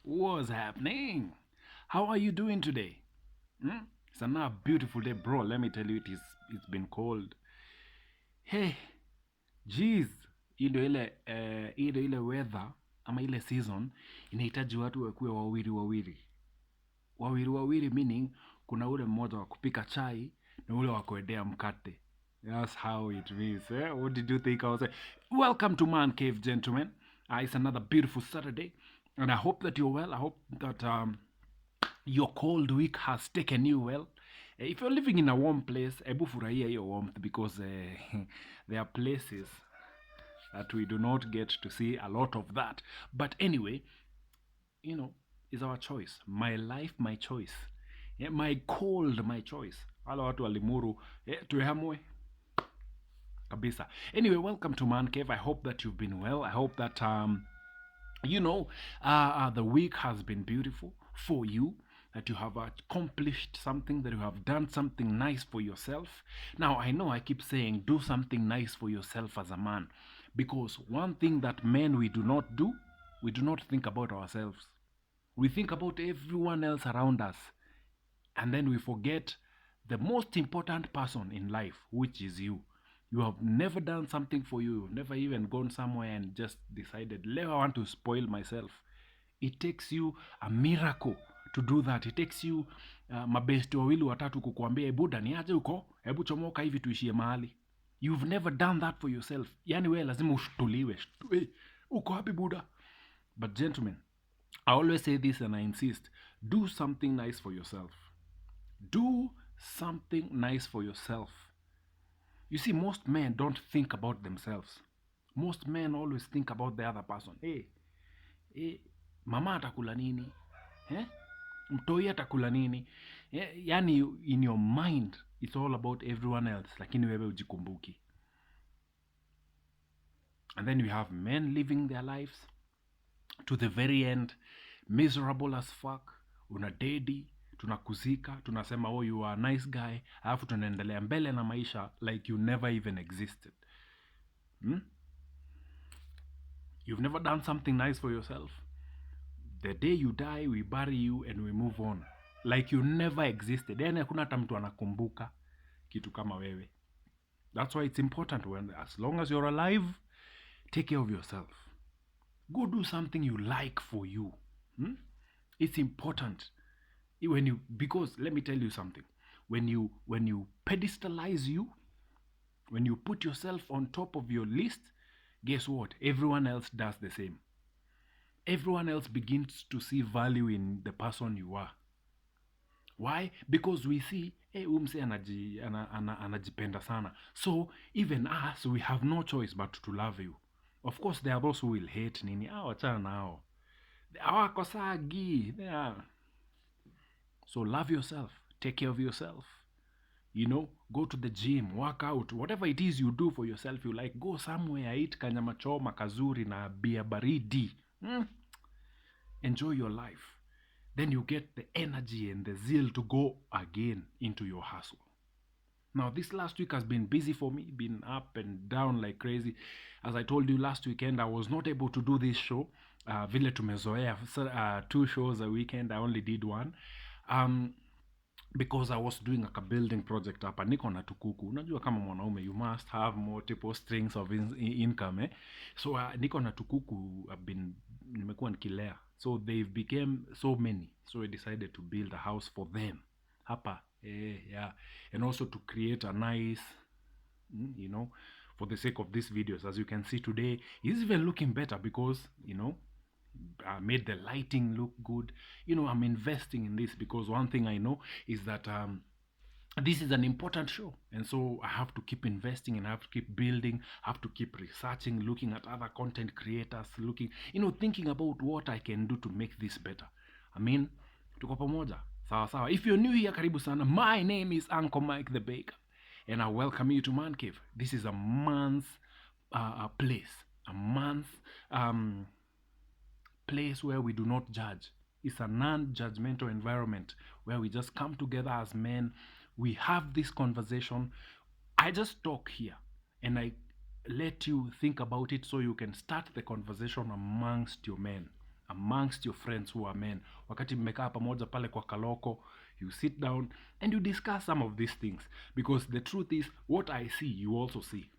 What's happening? How are you doing today? Hmm? It's another beautiful day, bro. Let me tell you, it's been cold. Hey, jeez, hii ndio ile weather ama ile season inahitaji watu wakuwe wawili wawili. Wawili wawili meaning kuna ule mmoja wa kupika chai na ule wa kuendea mkate. That's how it is. Eh? What did you think I was saying? Welcome to Man Cave, gentlemen. It's another beautiful Saturday, and I hope that you're well. I hope that your cold week has taken you well. If you're living in a warm place, ebu furahia hiyo warmth because there are places that we do not get to see a lot of that. But anyway, you know, it's our choice. My life, my choice. Yeah, my cold, my choice. Wale watu walimuru, tuhamwe kabisa. Anyway, welcome to Man Cave. I hope that you've been well. I hope that the week has been beautiful for you, that you have accomplished something, that you have done something nice for yourself. Now, I know I keep saying do something nice for yourself as a man, because one thing that men we do not do, we do not think about ourselves. We think about everyone else around us, and then we forget the most important person in life, which is you. You have never done something for you. You've never even gone somewhere and just decided, I want to spoil myself. It takes you a miracle to do that. It takes you mabesti wawili watatu kukuambia ebuda ni aje uko, hebu chomoka hivi tuishie mahali. You've never done that for yourself. Yani we lazima ushtuliwe. Uko happy buda. But gentlemen, I always say this and I insist, do something nice for yourself. Do something nice for yourself. You see, most men don't think about themselves. Most men always think about the other person. Hey, mama atakula nini? Eh? Mtoi atakula nini? Yani in your mind, it's all about everyone else. Lakini wewe ujikumbuki. And then you have men living their lives to the very end, miserable as fuck, una dedi, tunakuzika, tunasema oh you are a nice guy, alafu tunaendelea mbele na maisha like you never even existed. You've never done something nice for yourself. The day you die, we bury you and we move on like you never existed. Yani hakuna hata mtu anakumbuka kitu kama wewe. That's why it's important, when as long as you're alive, take care of yourself. Go do something you like for you. It's important. Because let me tell you something. When you pedestalize you, when you put yourself on top of your list, guess what? Everyone else does the same. Everyone else begins to see value in the person you are. Why? Because we see, hey, umse anajipenda sana. So even us, we have no choice but to love you. Of course, there are those who will hate nini. Wachana nao. Hawakosagi. So love yourself. Take care of yourself. Go to the gym, work out, whatever it is you do for yourself, you like, go somewhere, eat kanyama choma kazuri na bia baridi. Enjoy your life. Then you get the energy and the zeal to go again into your hustle. Now, this last week has been busy for me, been up and down like crazy. As I told you last weekend, I was not able to do this show. Vile tumezoea, 2 shows a weekend, I only did one. Because I was doing a building project hapa, niko na tukuku. Unajua kama mwanaume, you must have multiple strings of income. So niko na tukuku, nimekuwa nikilea. So they've become so many. So I decided to build a house for them. Hapa, yeah. And also to create a nice, for the sake of these videos. As you can see today, it's even looking better because, I made the lighting look good. I'm investing in this because one thing I know is that this is an important show, and so I have to keep investing and I have to keep building. I have to keep researching, looking at other content creators, thinking about what I can do to make this better. Tuko pamoja. Sawa sawa. If you're new here, karibu sana. My name is Uncle Mike the Baker, and I welcome you to Man Cave. This is a man's place, a man's place where we do not judge. It's a non-judgmental environment where we just come together as men. We have this conversation. I just talk here and I let you think about it so you can start the conversation amongst your men, amongst your friends who are men. Wakati mmekaa pamoja pale kwa kaloko, you sit down and you discuss some of these things, because the truth is what I see you also see.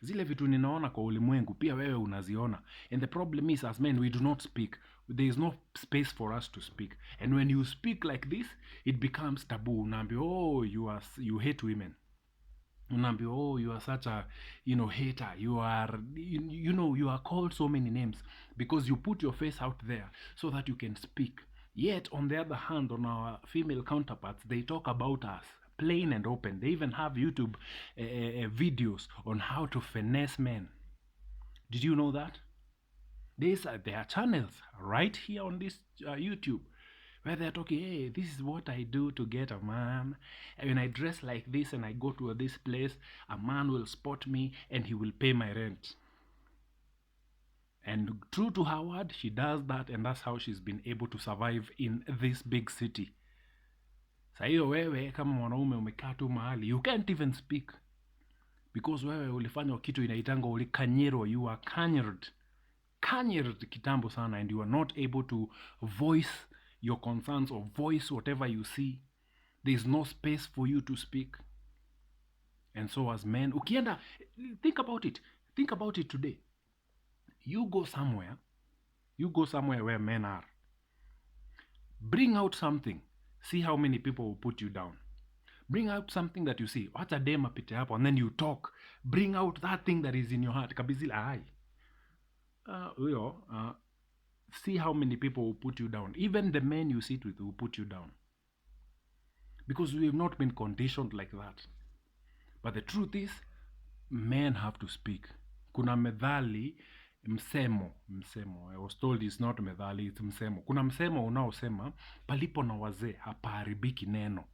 Zile vitu ninaona kwa ulimwengu pia wewe unaziona, and the problem is as men we do not speak. There is no space for us to speak, and when you speak like this it becomes taboo. Unaambiwa oh, you hate women. Unaambiwa oh, you are such a hater. You are called so many names because you put your face out there so that you can speak. Yet on the other hand, on our female counterparts, they talk about us plain and open. They even have YouTube videos on how to finesse men. Did you know that? There are channels right here on this YouTube where they're talking, hey, this is what I do to get a man. And when I dress like this and I go to this place, a man will spot me and he will pay my rent. And true to her word, she does that, and that's how she's been able to survive in this big city. Sa hiyo wewe kama mwanaume umekaa tu mahali, you can't even speak because wewe ulifanya kitu inaitanga ulikanyerwa. You are kanyered kitambo sana, and you are not able to voice your concerns or voice whatever you see. There is no space for you to speak. And so as men, ukienda, think about it today. You go somewhere where men are, bring out something, see how many people will put you down. Bring out something that you see, wacha dem apite hapo, and then you talk. Bring out that thing that is in your heart kabizila ai see how many people will put you down. Even the men you sit with will put you down, because we have not been conditioned like that. But the truth is, men have to speak. Kuna methali, msemo. I was told it's not methali, it's msemo. Kuna msemo unaosema palipo na wazee hapaharibiki neno.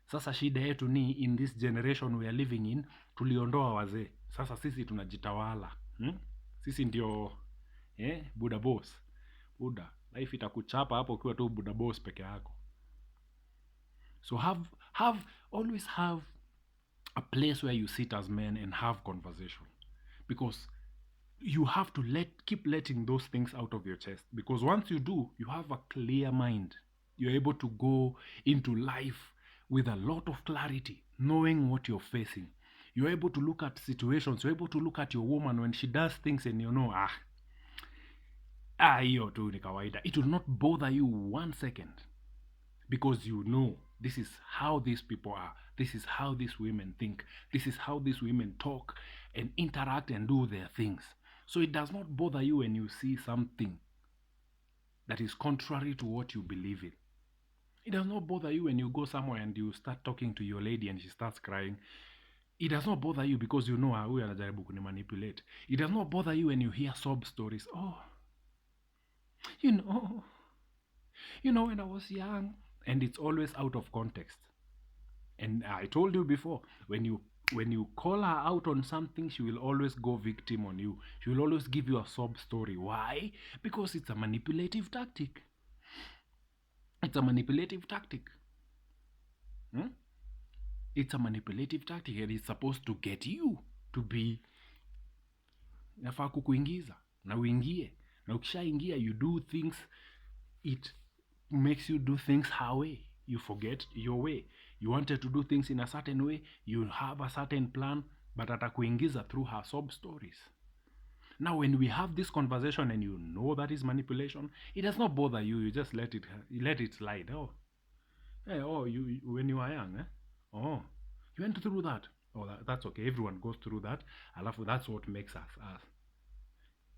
Sasa shida yetu ni, in this generation we are living in, tuliondoa wazee. Sasa sisi tunajitawala. Sisi ndio buda boss. Buda, life itakuchapa hapo ukiwa tu buda boss peke yako. So always have a place where you sit as men and have conversation, because you have to keep letting those things out of your chest, because once you do, you have a clear mind. You're able to go into life with a lot of clarity, knowing what you're facing. You're able to look at situations. You're able to look at your woman when she does things and you know, hiyo tu ni kawaida. It will not bother you 1 second, because you know this is how these people are. This is how these women think. This is how these women talk and interact and do their things. So it does not bother you when you see something that is contrary to what you believe in. It does not bother you when you go somewhere and you start talking to your lady and she starts crying. It does not bother you because you know huyu anajaribu kunimanipulate. It does not bother you when you hear sob stories. Oh, you know when I was young. And it's always out of context. And I told you before, when you call her out on something, she will always go victim on you. She will always give you a sob story. Why? Because it's a manipulative tactic. It's a manipulative tactic. It's a manipulative tactic, and it's supposed to get you to be, nafaa kukuingiza na uingie, na ukishaingia you do things, it makes you do things her way. You forget your way. You wanted to do things in a certain way, you have a certain plan, but atakuingiza through her sob stories. Now when we have this conversation and you know that is manipulation, it does not bother you. You just let it slide. Oh, hey, you when you are young, oh, you went through that. Oh, that's okay. Everyone goes through that. Alafu, that's what makes us us.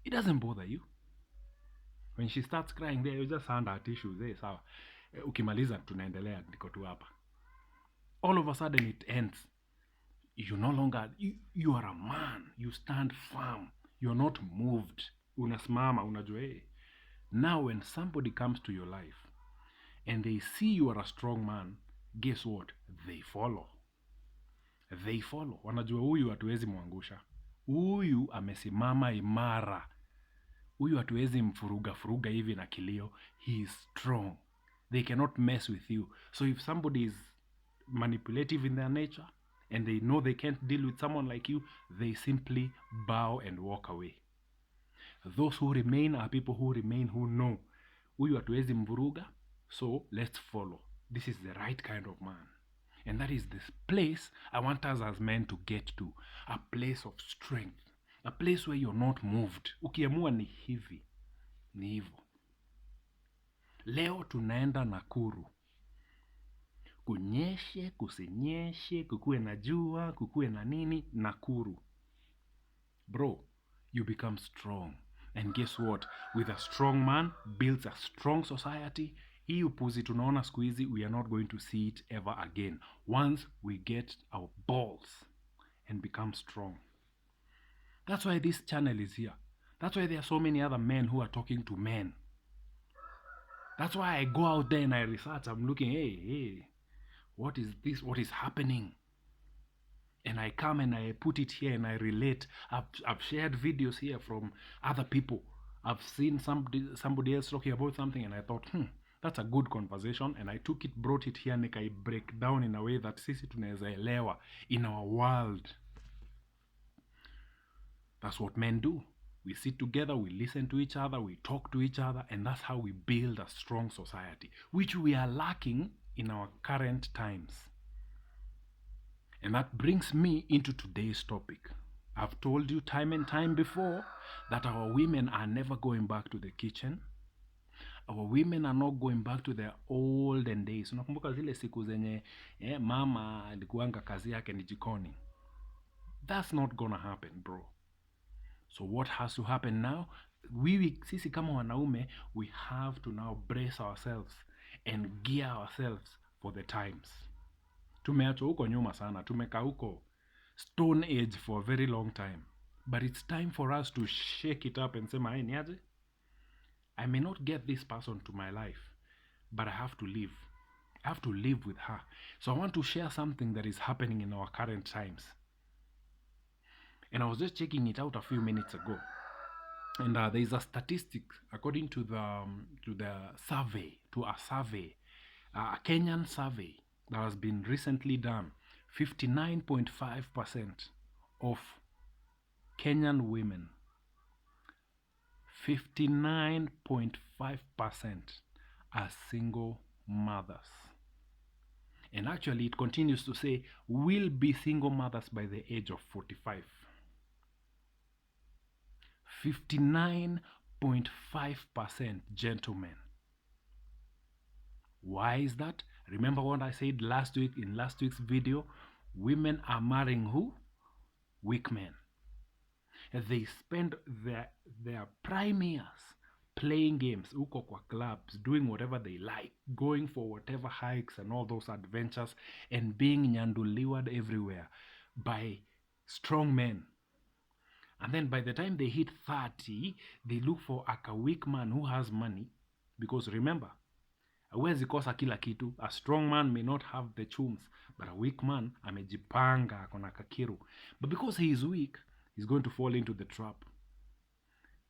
It doesn't bother you. When she starts crying there, you just hand her tissues. Sawa. Ukimaliza tunaendelea, niko tu hapa. All of a sudden it ends. You no longer, you are a man. You stand firm. You're not moved. Unasimama, unajua. Now when somebody comes to your life and they see you are a strong man, guess what? They follow. Wanajua huyu hatuwezi mwangusha. Huyu amesimama imara. Huyu hatuwezi mfuruga hivi na kilio. He is strong. They cannot mess with you. So if somebody is manipulative in their nature and they know they can't deal with someone like you, they simply bow and walk away. Those who remain are people who remain, who know huyu hatuwezi mvuruga, so let's follow. This is the right kind of man. And that is this place I want us as men to get to. A place of strength. A place where you're not moved. Ukiamua ni hivi, ni hivyo. Leo tunaenda Nakuru. Kunyeshe, kusinyeshe, kukuwe na jua, kukuwe na nini, Nakuru. Bro, you become strong. And guess what? With a strong man builds a strong society. Hii upuzi tunaona siku hizi, we are not going to see it ever again. Once we get our balls and become strong. That's why this channel is here. That's why there are so many other men who are talking to men. That's why I go out there and I research. I'm looking, hey, what is this? What is happening? And I come and I put it here and I relate. I've shared videos here from other people. I've seen somebody else talking about something and I thought, that's a good conversation. And I took it, brought it here, and I break down in a way that sisi tunaweza elewa in our world. That's what men do. We sit together, we listen to each other, we talk to each other, and that's how we build a strong society, which we are lacking in our current times. And that brings me into today's topic. I've told you time and time before that our women are never going back to the kitchen. Our women are not going back to their olden days. Unakumbuka zile siku zenye mama alikuanga kazi yake ni jikoni. That's not gonna happen, bro. So what has to happen now? Sisi kama wanaume, we have to now brace ourselves and gear ourselves for the times. Tumeachwa huko nyuma sana. Tumekaa huko stone age for a very long time. But it's time for us to shake it up and say, hey, niaje? I may not get this person to my life, but I have to live. I have to live with her. So I want to share something that is happening in our current times. And I was just checking it out a few minutes ago. And there is a statistic according to a survey, a Kenyan survey that has been recently done. 59.5% of Kenyan women, 59.5% are single mothers. And actually it continues to say will be single mothers by the age of 45. 59.5% gentlemen. Why is that? Remember what I said last week in last week's video? Women are marrying who? Weak men. They spend their prime years playing games, uko kwa clubs, doing whatever they like, going for whatever hikes and all those adventures, and being nyanduliwad everywhere by strong men. And then by the time they hit 30, they look for a weak man who has money. Because remember, hawezi kosa kila kitu. A strong man may not have the chums, but a weak man amejipanga, akona kakiru. But because he is weak, he's going to fall into the trap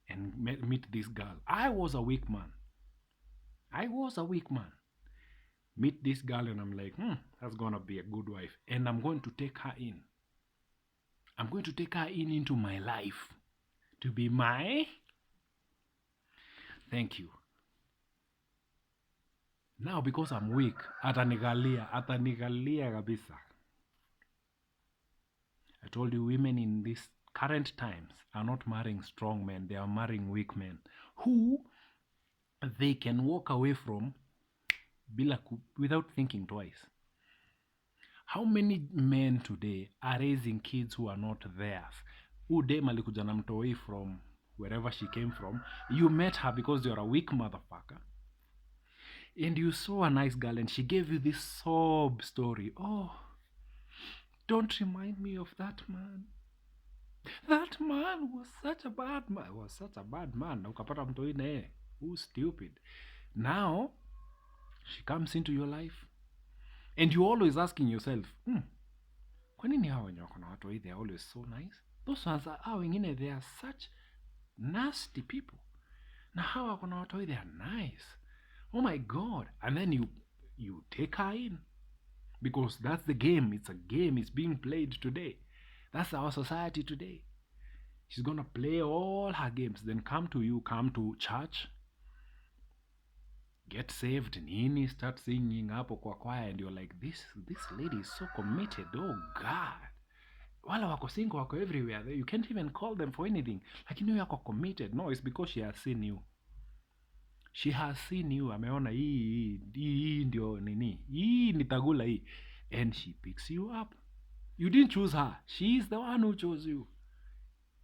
and meet this girl. I was a weak man. Meet this girl and I'm like, that's gonna be a good wife. And I'm going to take her in. I'm going to take her into my life to be my... Thank you. Now because I'm weak, atanigalia kabisa. I told you women in these current times are not marrying strong men, they are marrying weak men who they can walk away from without thinking twice. How many men today are raising kids who are not theirs? Dem alikuja na mtoi from wherever she came from. You met her because you're a weak motherfucker. And you saw a nice girl and she gave you this sob story. Oh, don't remind me of that man. That man was such a bad man. Na ukapata mtoi na yeye. Who's stupid? Now, she comes into your life. And you're always asking yourself, kwa nini hawa wenye wako na watoi, they are always so nice? Those ones are wengine, they are such nasty people. Na hawa wako na watoi, they are nice. Oh my God. And then you take her in. Because that's the game. It's a game. It's being played today. That's our society today. She's gonna play all her games, then come to you, come to church, get saved, nini, start singing hapo kwa choir, and you're like, this lady is so committed. Oh God. Wala wako single, wako everywhere. You can't even call them for anything. Lakini huyu ako committed. No, it's because she has seen you. She has seen you. Ameona hii ndio nini. Hii nitagula hii. And she picks you up. You didn't choose her. She is the one who chose you.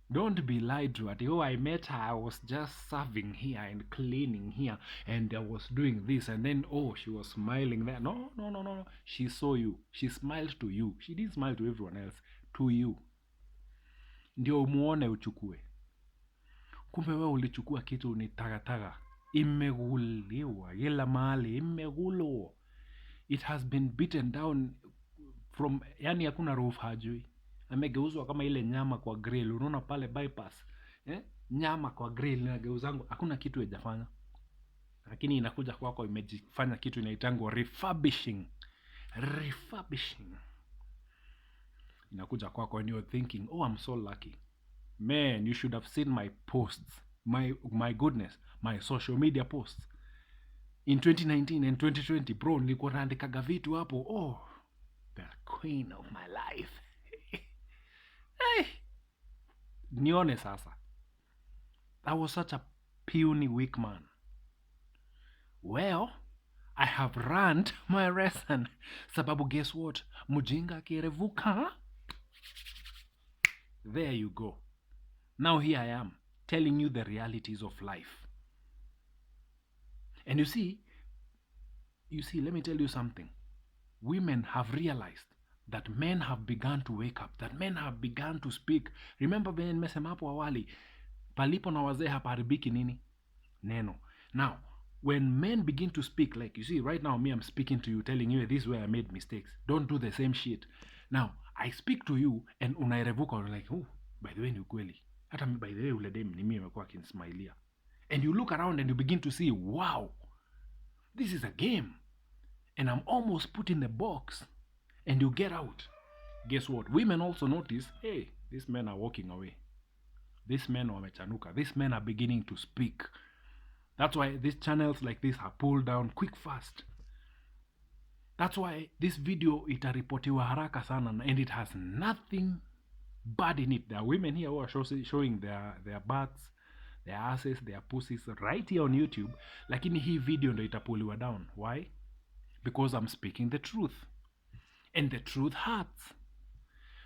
Don't be lied to at, oh, I met her, I was just serving here and cleaning here, and I was doing this, and then, oh, she was smiling there. No, no, no, no. She saw you. She smiled to you. She didn't smile to everyone else. To you. Ndio umuone uchukue. Kumbe wewe ulichukua kitu ni tagataga. Imeguliwa. Yela mahali. Imeguliwa. It has been beaten down from, yani hakuna roof hajui. Amegeuzwa kama ile nyama kwa grill. Unaona pale bypass. Nyama kwa grill inageuzangu. Hakuna kitu haijafanya. Lakini inakuja kwako imejifanya kitu inaitangwa refurbishing. Refurbishing. Inakuja kwako and you're thinking, oh, I'm so lucky. Man, you should have seen my posts. My goodness, my social media posts. In 2019 and 2020, bro, nilikuwa naandikaga vitu hapo. Oh, the queen of my life. Hey. Nione sasa. I was such a puny weak man. Well, I have learned my lesson. Sababu guess what? Mujinga kirevuka. There you go. Now here I am, telling you the realities of life. And you see, let me tell you something. Women have realized that men have begun to wake up, that men have begun to speak. Remember venye nimesema hapo awali, palipo na wazee hapaharibiki nini? Neno. Now, when men begin to speak, like you see, right now me, I'm speaking to you, telling you this is where I made mistakes. Don't do the same shit. Now, I speak to you and unairevuka, you're like, oh, by the way ni ukweli. Hata by the way ule dem ni mimi amekuwa akinismailia. And you look around and you begin to see, wow, this is a game. And I'm almost put in the box. And you get out. Guess what? Women also notice, hey, these men are walking away. These men wamechanuka. These men are beginning to speak. That's why these channels like this are pulled down quick, fast. That's why this video itaripotiwa haraka sana, and it has nothing bad in it. There are women here who are showing their butts, their asses, their pussies right here on YouTube. Lakini hii video ndo itapuliwa down. Why? Because I'm speaking the truth. And the truth hurts.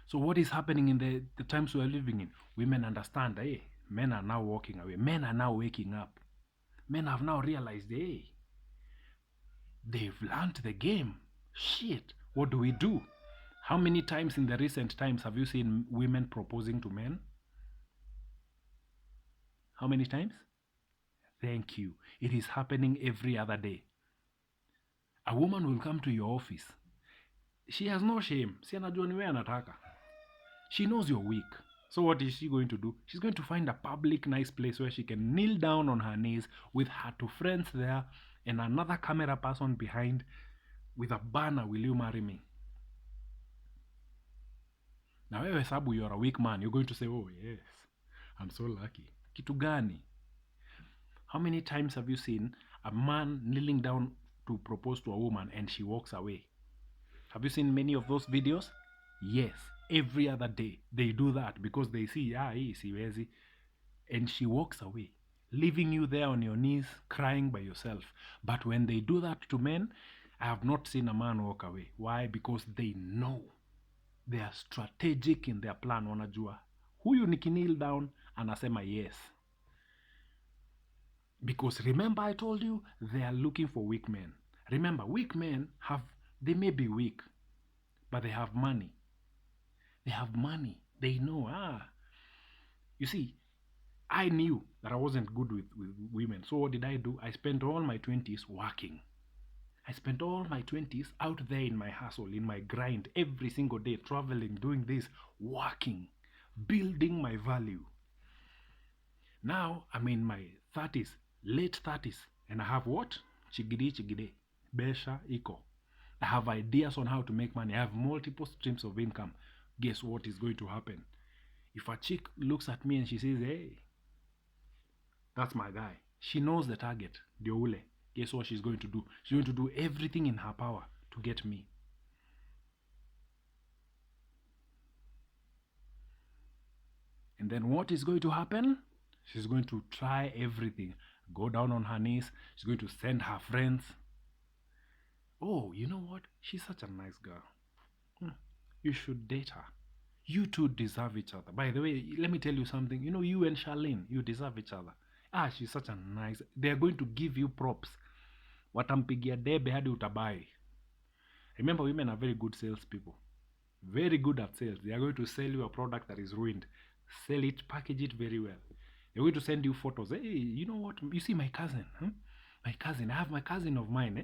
So what is happening in the times we are living in? Women understand, hey, men are now walking away. Men are now waking up. Men have now realized, hey, they've learned the game. Shit, what do we do? How many times in the recent times have you seen women proposing to men? How many times? Thank you. It is happening every other day. A woman will come to your office. She has no shame. Si anajua ni wewe anataka. She knows you're weak. So what is she going to do? She's going to find a public nice place where she can kneel down on her knees with her two friends there and another camera person behind with a banner, will you marry me? Now wewe sababu you're a weak man, you're going to say, oh yes, I'm so lucky. Kitu gani? How many times have you seen a man kneeling down to propose to a woman and she walks away? Have you seen many of those videos? Yes, every other day they do that because they see, hii siwezi, and she walks away, leaving you there on your knees crying by yourself. But when they do that to men, I have not seen a man walk away. Why? Because they know. They are strategic in their plan. Wanajua huyu nikikneel down anasema yes. Because remember I told you, they are looking for weak men. Remember, weak men they may be weak, but they have money. They have money. They know, You see, I knew that I wasn't good with women. So what did I do? I spent all my 20s working. I spent all my 20s out there in my hustle, in my grind, every single day, traveling, doing this, working, building my value. Now, I'm in my 30s, late 30s, and I have what? Chigide, besha, iko. I have ideas on how to make money. I have multiple streams of income. Guess what is going to happen? If a chick looks at me and she says, hey, that's my guy, she knows the target, Dioule. Guess what she's going to do? She's going to do everything in her power to get me. And then what is going to happen? She's going to try everything. Go down on her knees. She's going to send her friends. Oh, you know what? She's such a nice girl. You should date her. You two deserve each other. By the way, let me tell you something. You know, you and Charlene, you deserve each other. She's such a nice. They are going to give you props. Watampigia debe hadi utabai. Remember, women are very good salespeople. Very good at sales. They are going to sell you a product that is ruined. Sell it, package it very well. They're going to send you photos. Hey, you know what? You see my cousin? My cousin. I have my cousin of mine.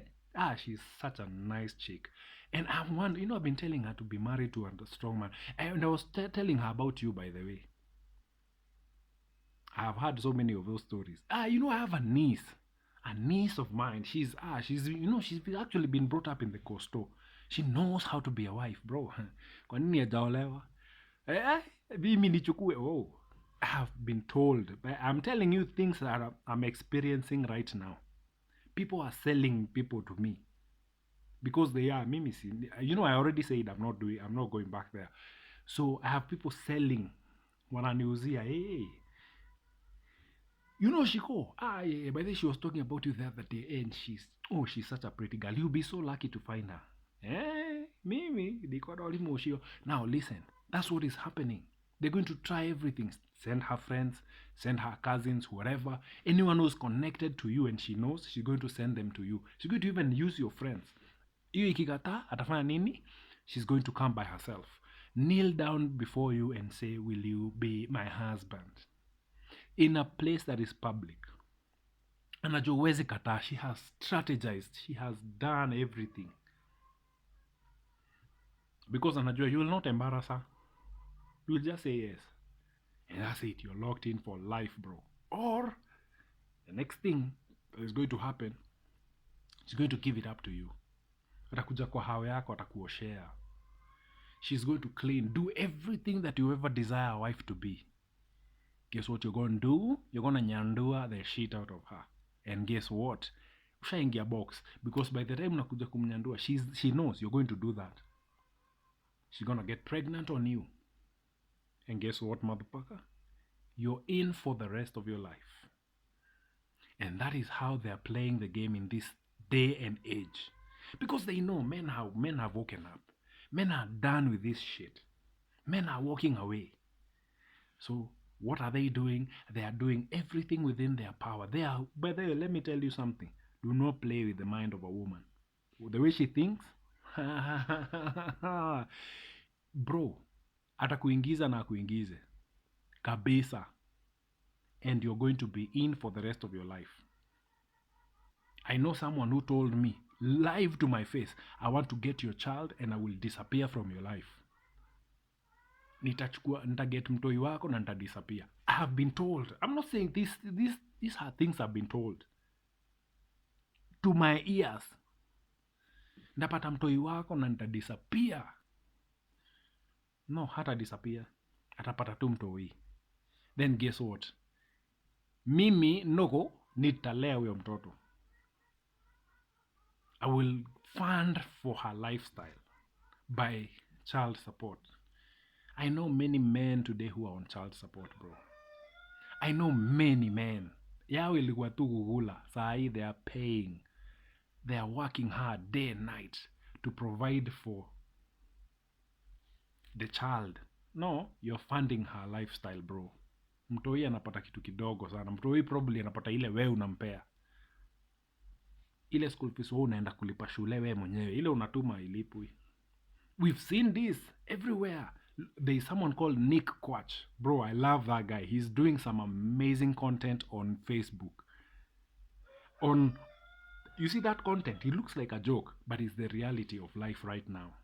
She's such a nice chick. And I'm one, I've been telling her to be married to a strong man. And I was telling her about you, by the way. I have heard so many of those stories. I have a niece of mine. She's actually been brought up in the coastal. She knows how to be a wife, bro. Kwa nini hajaolewa? Mimi nichukue. Oh, I have been told. I'm telling you things that I'm experiencing right now. People are selling people to me because they are mimi. I already said I'm not going back there. So I have people selling. Wananiuzia, hey, Shiko. Yeah. By the way, she was talking about you the other day, and she's such a pretty girl. You'll be so lucky to find her. Mimi, they got all emotional. Now listen, that's what is happening. They're going to try everything. Send her friends, send her cousins, whatever. Anyone who's connected to you and she knows, she's going to send them to you. She's going to even use your friends. Iyo ikikata, atafanya nini? She's going to come by herself. Kneel down before you and say, will you be my husband? In a place that is public. Anajua huwezi kataa. She has strategized. She has done everything. Because anajua you will not embarrass her. You will just say yes. And that's it. You're locked in for life, bro. Or the next thing that is going to happen, she's going to give it up to you. Atakuja kwa hawe yako, atakuoshea. She's going to clean. Do everything that you ever desire a wife to be. Guess what you're going to do? You're going to nyandua the shit out of her. And guess what? Ushaingia box. Because by the time unakuja kumnyandua, she knows you're going to do that. She's going to get pregnant on you. And guess what, motherfucker? You're in for the rest of your life. And that is how they're playing the game in this day and age. Because they know men have woken up. Men are done with this shit. Men are walking away. So what are they doing? They are doing everything within their power. By the way, let me tell you something. Do not play with the mind of a woman. The way she thinks, bro, atakuingiza na akuingize kabisa, and you're going to be in for the rest of your life. I know someone who told me live to my face, I want to get your child and I will disappear from your life. Nitaget mtoi wako na disappear. I have been told. I'm not saying these are things I've been told to my ears. Ndapata mtoi wako na disappear. No, hata disappear. Atapata tu mtoi. Then guess what? Mimi noko nitalea huyo mtoto. I will fund for her lifestyle by child support. I know many men today who are on child support, bro. I know many men. Yao ilikuwa tu kukula. Sahi they are paying. They are working hard day and night to provide for the child. No, you're funding her lifestyle, bro. Mtoi anapata kitu kidogo sana. Mtoi probably anapata ile wewe unampea. Ile school fees wewe unaenda kulipa shule wewe mwenyewe. Ile unatuma ilipwi. We've seen this everywhere. There is someone called Nick Quach. Bro, I love that guy. He's doing some amazing content on Facebook. You see that content? It looks like a joke, but it's the reality of life right now.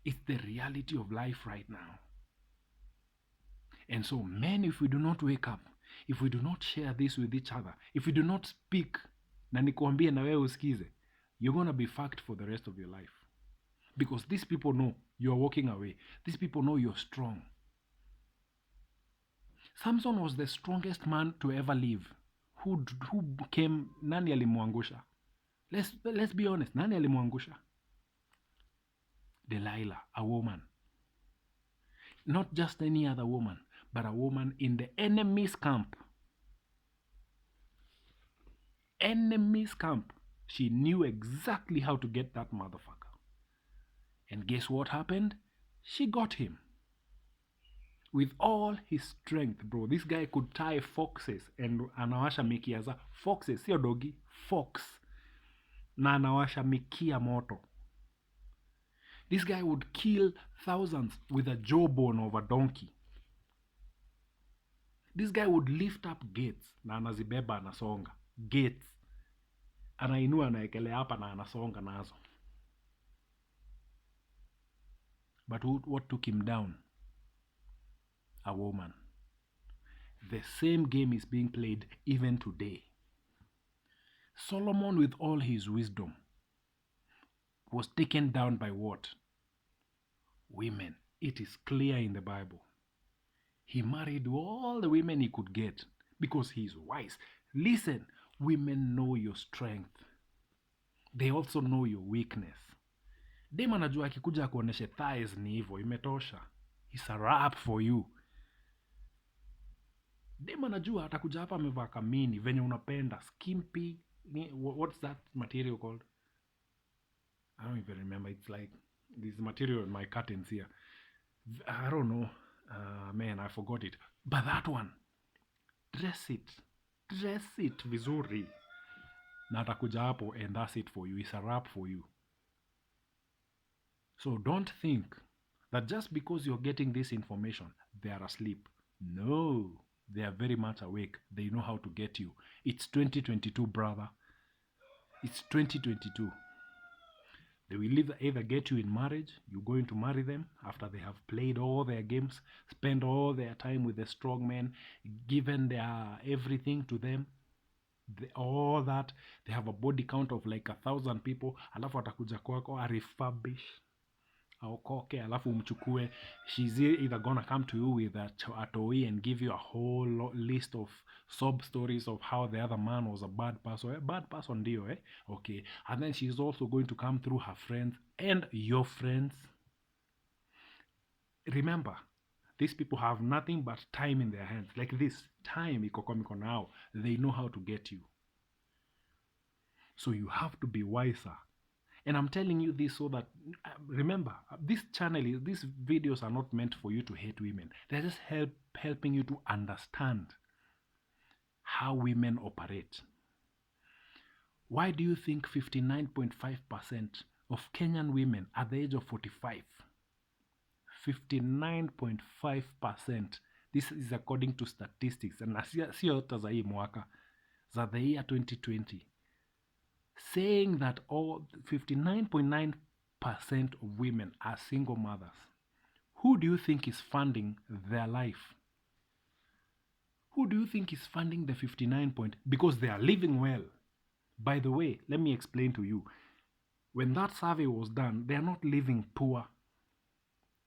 It's the reality of life right now. And so, men, if we do not wake up, if we do not share this with each other, if we do not speak, na nikuambie na wewe usikize, you're going to be fucked for the rest of your life. Because these people know you're walking away. These people know you're strong. Samson was the strongest man to ever live. Who came, nani alimwangusha? Let's be honest, nani alimwangusha? Delilah, a woman. Not just any other woman, but a woman in the enemy's camp. Enemy's camp. She knew exactly how to get that motherfucker. And guess what happened? She got him. With all his strength, bro. This guy could tie foxes and anawasha mikia za foxes, sio dogi, fox. Na anawasha mikia moto. This guy would kill thousands with a jawbone of a donkey. This guy would lift up gates na anazibeba anasonga. Gates. Anainua anaekelea hapa na anasonga nazo. But what took him down? A woman. The same game is being played even today. Solomon, with all his wisdom, was taken down by what? Women. It is clear in the Bible. He married all the women he could get because he is wise. Listen, women know your strength. They also know your weakness. Dem anajua akikuja akuoneshe thighs ni hivyo, imetosha. It's a wrap for you. Dem anajua atakuja hapa amevaa kamini venye unapenda, skimpy. What's that material called? I don't even remember. It's like this material in my curtains here. I don't know. Man, I forgot it. But that one, dress it vizuri. Na atakuja hapo and that's it for you. It's a wrap for you. So don't think that just because you're getting this information, they are asleep. No, they are very much awake. They know how to get you. It's 2022, brother. It's 2022. They will either get you in marriage, you're going to marry them after they have played all their games, spend all their time with the strong men, given their everything to them, all that. They have a body count of like 1,000 people, alafu atakuja kwako, refurbish, aokoke, alafu umchukue. She's either gonna come to you with a toy and give you a whole list of sob stories of how the other man was a bad person. Bad person ndio, eh? Okay. And then she's also going to come through her friends and your friends. Remember, these people have nothing but time in their hands. Like this, time iko now. They know how to get you. So you have to be wiser. And I'm telling you this so that, remember, this channel, these videos are not meant for you to hate women. They're just helping you to understand how women operate. Why do you think 59.5% of Kenyan women at the age of 45, 59.5%, this is according to statistics, and sio hata za hii mwaka, za the year 2020, saying that all 59.9% of women are single mothers. Who do you think is funding their life? Who do you think is funding the 59 point? Because they are living well. By the way, let me explain to you. When that survey was done, they are not living poor.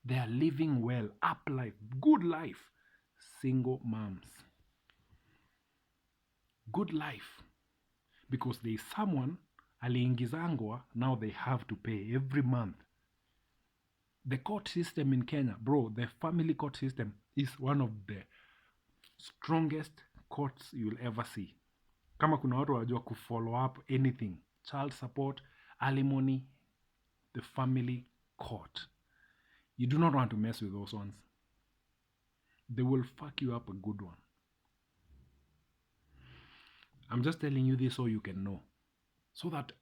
They are living well, up life, good life. Single moms. Good life. Because there is someone aliingizangwa, now they have to pay every month. The court system in Kenya, bro, the family court system is one of the strongest courts you'll ever see. Kama kuna watu wajua kufollow up anything, child support, alimony, the family court. You do not want to mess with those ones. They will fuck you up a good one. I'm just telling you this so you can know. So that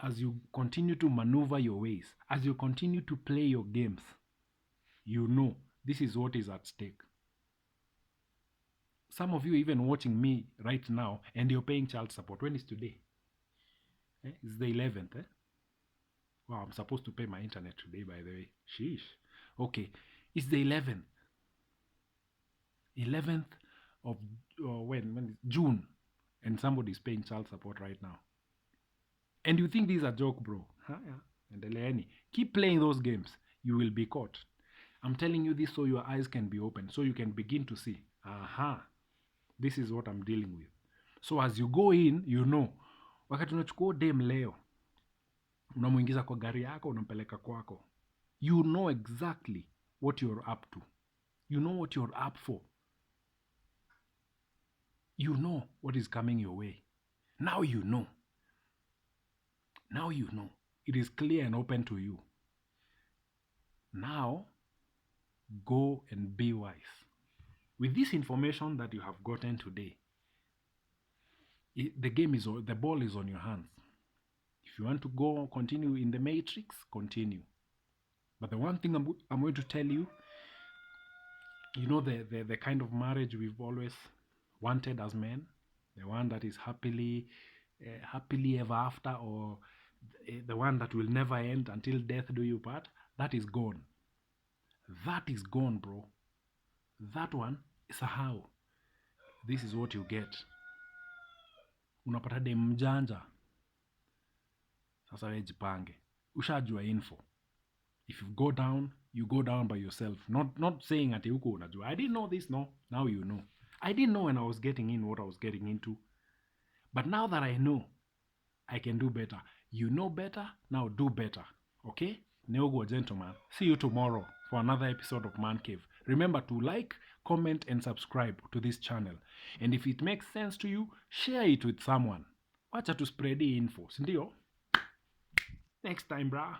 as you continue to maneuver your ways, as you continue to play your games, you know this is what is at stake. Some of you even watching me right now and you're paying child support. When is today? It's the 11th. Wow, I'm supposed to pay my internet today, by the way. Sheesh. Okay, it's the 11th. 11th of when June, and somebody's paying child support right now. And you think this is a joke, bro? And keep playing those games. You will be caught. I'm telling you this so your eyes can be open, so you can begin to see. Aha, this is what I'm dealing with. So as you go in, wakati unachukua dem leo, unamuingiza kwa gari yako, unampeleka kwako, you know exactly what you're up to. You know what you're up for. You know what is coming your way. Now you know. Now you know. It is clear and open to you. Now, go and be wise. With this information that you have gotten today, the ball is on your hands. If you want to go continue in the matrix, continue. But the one thing I'm going to tell you, the kind of marriage we've always wanted as men, the one that is happily ever after, or the one that will never end until death do you part, that is gone. That is gone, bro. That one is a how. This is what you get. Unapata dem mjanja. Sasa wewe jipange. Ushajua info. If you go down by yourself. Not saying ati huko unajua. I didn't know this, no. Now you know. I didn't know when I was getting in what I was getting into. But now that I know, I can do better. You know better, now do better. Okay? Neogo gentleman. See you tomorrow for another episode of Man Cave. Remember to like, comment, and subscribe to this channel. And if it makes sense to you, share it with someone. Wacha to spread the info. Sindio? Next time, brah.